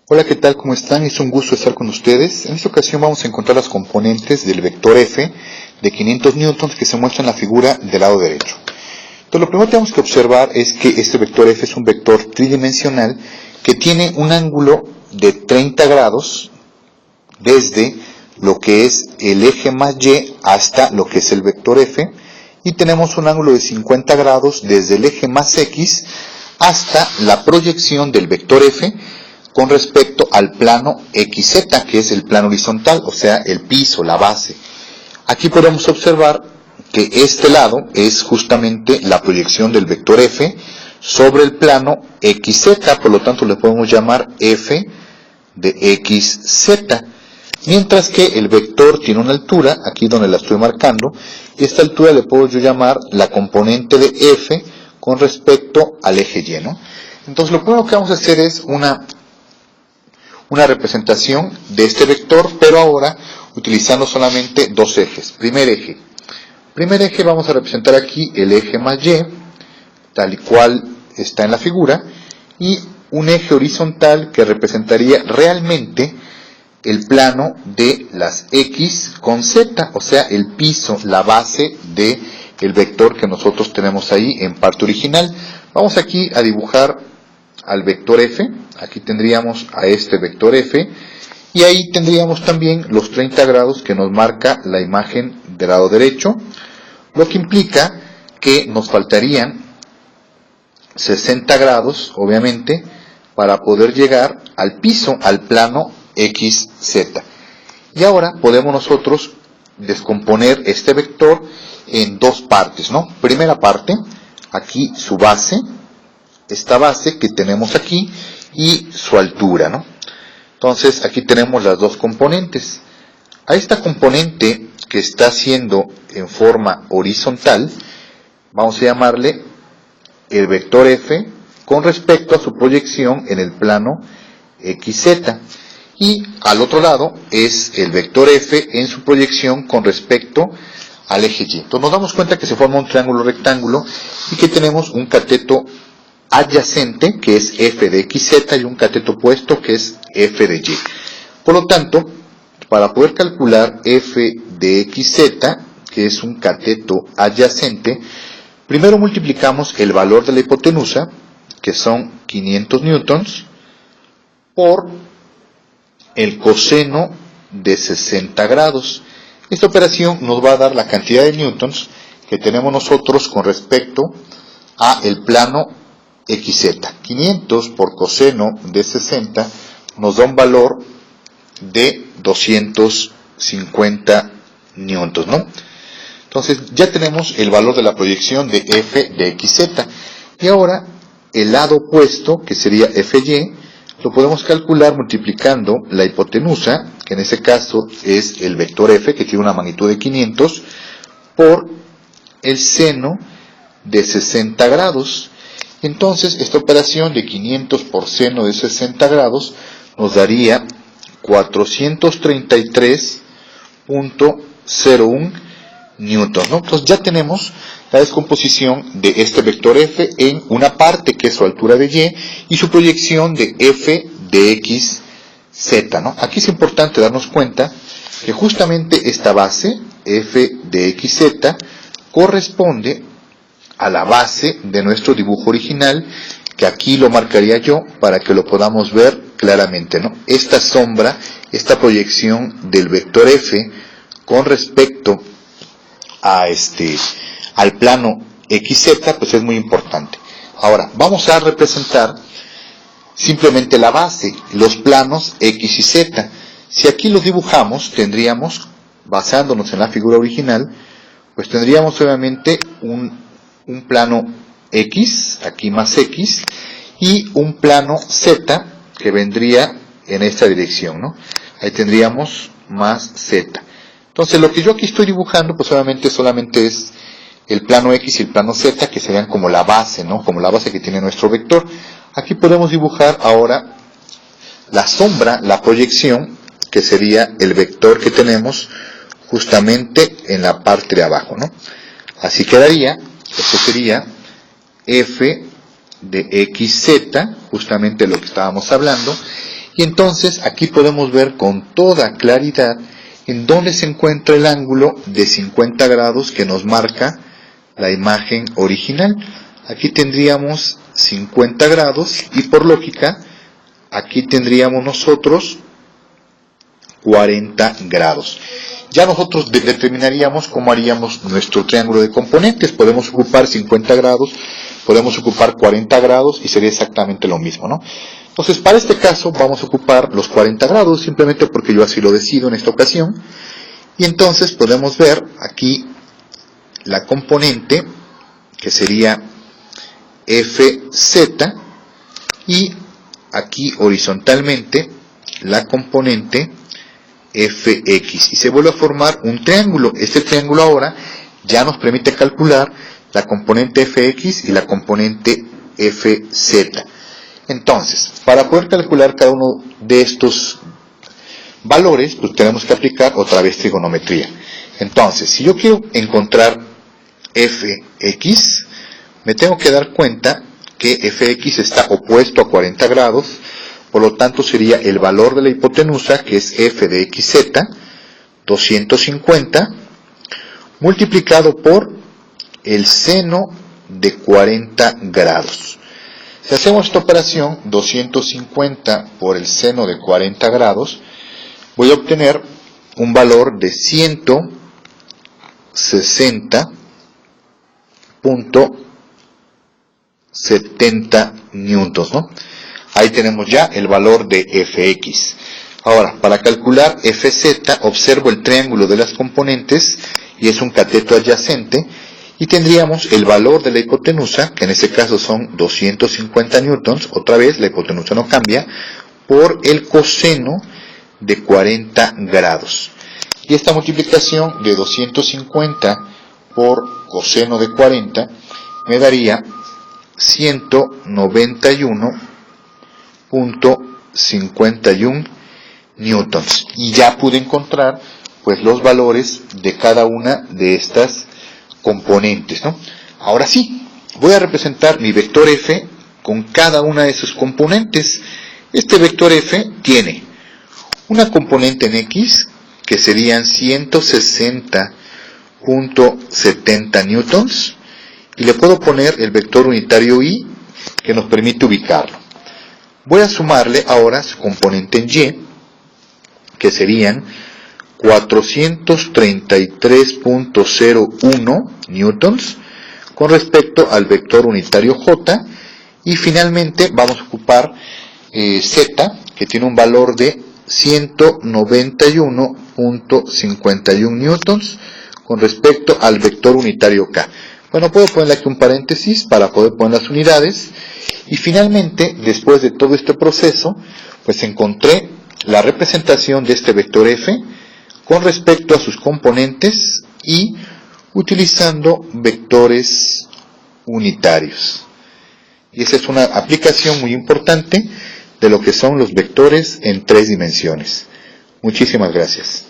Hola, ¿qué tal? ¿Cómo están? Es un gusto estar con ustedes. En esta ocasión vamos a encontrar las componentes del vector F de 500 newtons que se muestra en la figura del lado derecho. Entonces, lo primero que tenemos que observar es que este vector F es un vector tridimensional que tiene un ángulo de 30 grados desde lo que es el eje más Y hasta lo que es el vector F, y tenemos un ángulo de 50 grados desde el eje más X hasta la proyección del vector F con respecto al plano XZ, que es el plano horizontal, o sea, el piso, la base. Aquí podemos observar que este lado es justamente la proyección del vector F sobre el plano XZ, por lo tanto le podemos llamar F de XZ. Mientras que el vector tiene una altura, aquí donde la estoy marcando, y esta altura le puedo yo llamar la componente de F con respecto al eje Y, ¿no? Entonces lo primero que vamos a hacer es una representación de este vector, pero ahora utilizando solamente dos ejes. Primer eje vamos a representar aquí el eje más Y, tal y cual está en la figura, y un eje horizontal que representaría realmente el plano de las X con Z, o sea, el piso, la base de el vector que nosotros tenemos ahí en parte original. Vamos aquí a dibujar al vector F. Aquí tendríamos a este vector F, y ahí tendríamos también los 30 grados que nos marca la imagen del lado derecho, lo que implica que nos faltarían 60 grados, obviamente, para poder llegar al piso, al plano XZ. Y ahora podemos nosotros descomponer este vector en dos partes, ¿no? Primera parte, aquí su base, esta base que tenemos aquí, y su altura, ¿no? Entonces aquí tenemos las dos componentes. A esta componente que está haciendo en forma horizontal, vamos a llamarle el vector F con respecto a su proyección en el plano XZ. Y al otro lado es el vector F en su proyección con respecto al eje Y. Entonces nos damos cuenta que se forma un triángulo rectángulo y que tenemos un cateto adyacente que es F de XZ y un cateto opuesto que es F de Y. Por lo tanto, para poder calcular F de XZ, que es un cateto adyacente, primero multiplicamos el valor de la hipotenusa, que son 500 newtons, por el coseno de 60 grados. Esta operación nos va a dar la cantidad de newtons que tenemos nosotros con respecto a el plano XZ. 500 por coseno de 60 nos da un valor de 250 newtons, ¿no? Entonces ya tenemos el valor de la proyección de F de XZ. Y ahora el lado opuesto, que sería FY, lo podemos calcular multiplicando la hipotenusa, que en este caso es el vector F, que tiene una magnitud de 500, por el seno de 60 grados. Entonces, esta operación de 500 por seno de 60 grados nos daría 433.01 newtons, ¿no? Entonces ya tenemos la descomposición de este vector F en una parte que es su altura de Y y su proyección de F de XZ, ¿no? Aquí es importante darnos cuenta que justamente esta base, F de XZ, corresponde a la base de nuestro dibujo original, que aquí lo marcaría yo para que lo podamos ver claramente, ¿no? Esta sombra, esta proyección del vector F con respecto a al plano XZ, pues es muy importante. Ahora, vamos a representar simplemente la base, los planos X y Z. Si aquí los dibujamos, tendríamos, basándonos en la figura original, pues tendríamos obviamente un plano X, aquí más X, y un plano Z que vendría en esta dirección, ¿no? Ahí tendríamos más Z. Entonces lo que yo aquí estoy dibujando, pues obviamente solamente es el plano X y el plano Z, que serían como la base, ¿no? Como la base que tiene nuestro vector. Aquí podemos dibujar ahora la sombra, la proyección, que sería el vector que tenemos justamente en la parte de abajo, ¿no? Así quedaría. Esto sería F de XZ, justamente lo que estábamos hablando, Y entonces aquí podemos ver con toda claridad en dónde se encuentra el ángulo de 50 grados que nos marca la imagen original. Aquí tendríamos 50 grados y por lógica aquí tendríamos nosotros 40 grados. Ya nosotros determinaríamos cómo haríamos nuestro triángulo de componentes. Podemos ocupar 50 grados, podemos ocupar 40 grados y sería exactamente lo mismo, ¿no? Entonces, para este caso vamos a ocupar los 40 grados, simplemente porque yo así lo decido en esta ocasión. Y entonces podemos ver aquí la componente, que sería FZ, y aquí horizontalmente la componente FX. Y se vuelve a formar un triángulo. Este triángulo ahora ya nos permite calcular la componente FX y la componente FZ. Entonces, para poder calcular cada uno de estos valores, pues tenemos que aplicar otra vez trigonometría. Entonces, si yo quiero encontrar Fx, me tengo que dar cuenta que Fx está opuesto a 40 grados, por lo tanto sería el valor de la hipotenusa, que es f de xz, 250, multiplicado por el seno de 40 grados. Si hacemos esta operación, 250 por el seno de 40 grados, voy a obtener un valor de 160.70 newtons, ¿no? Ahí tenemos ya el valor de Fx. Ahora, para calcular Fz, observo el triángulo de las componentes y es un cateto adyacente. Y tendríamos el valor de la hipotenusa, que en este caso son 250 newtons, otra vez la hipotenusa no cambia, por el coseno de 40 grados. Y esta multiplicación de 250 por coseno de 40 me daría 191.51 newtons. Y ya pude encontrar pues los valores de cada una de estas componentes, ¿no? Ahora sí, voy a representar mi vector f con cada una de sus componentes. Este vector f tiene una componente en x, que serían 160.70 newtons, y le puedo poner el vector unitario y, que nos permite ubicarlo. Voy a sumarle ahora su componente en y, que serían 433.01 newtons con respecto al vector unitario j, y finalmente vamos a ocupar z, que tiene un valor de 191.51 newtons con respecto al vector unitario k. Bueno, puedo ponerle aquí un paréntesis para poder poner las unidades, y finalmente, después de todo este proceso, pues encontré la representación de este vector f con respecto a sus componentes y utilizando vectores unitarios. Y esa es una aplicación muy importante de lo que son los vectores en 3 dimensiones. Muchísimas gracias.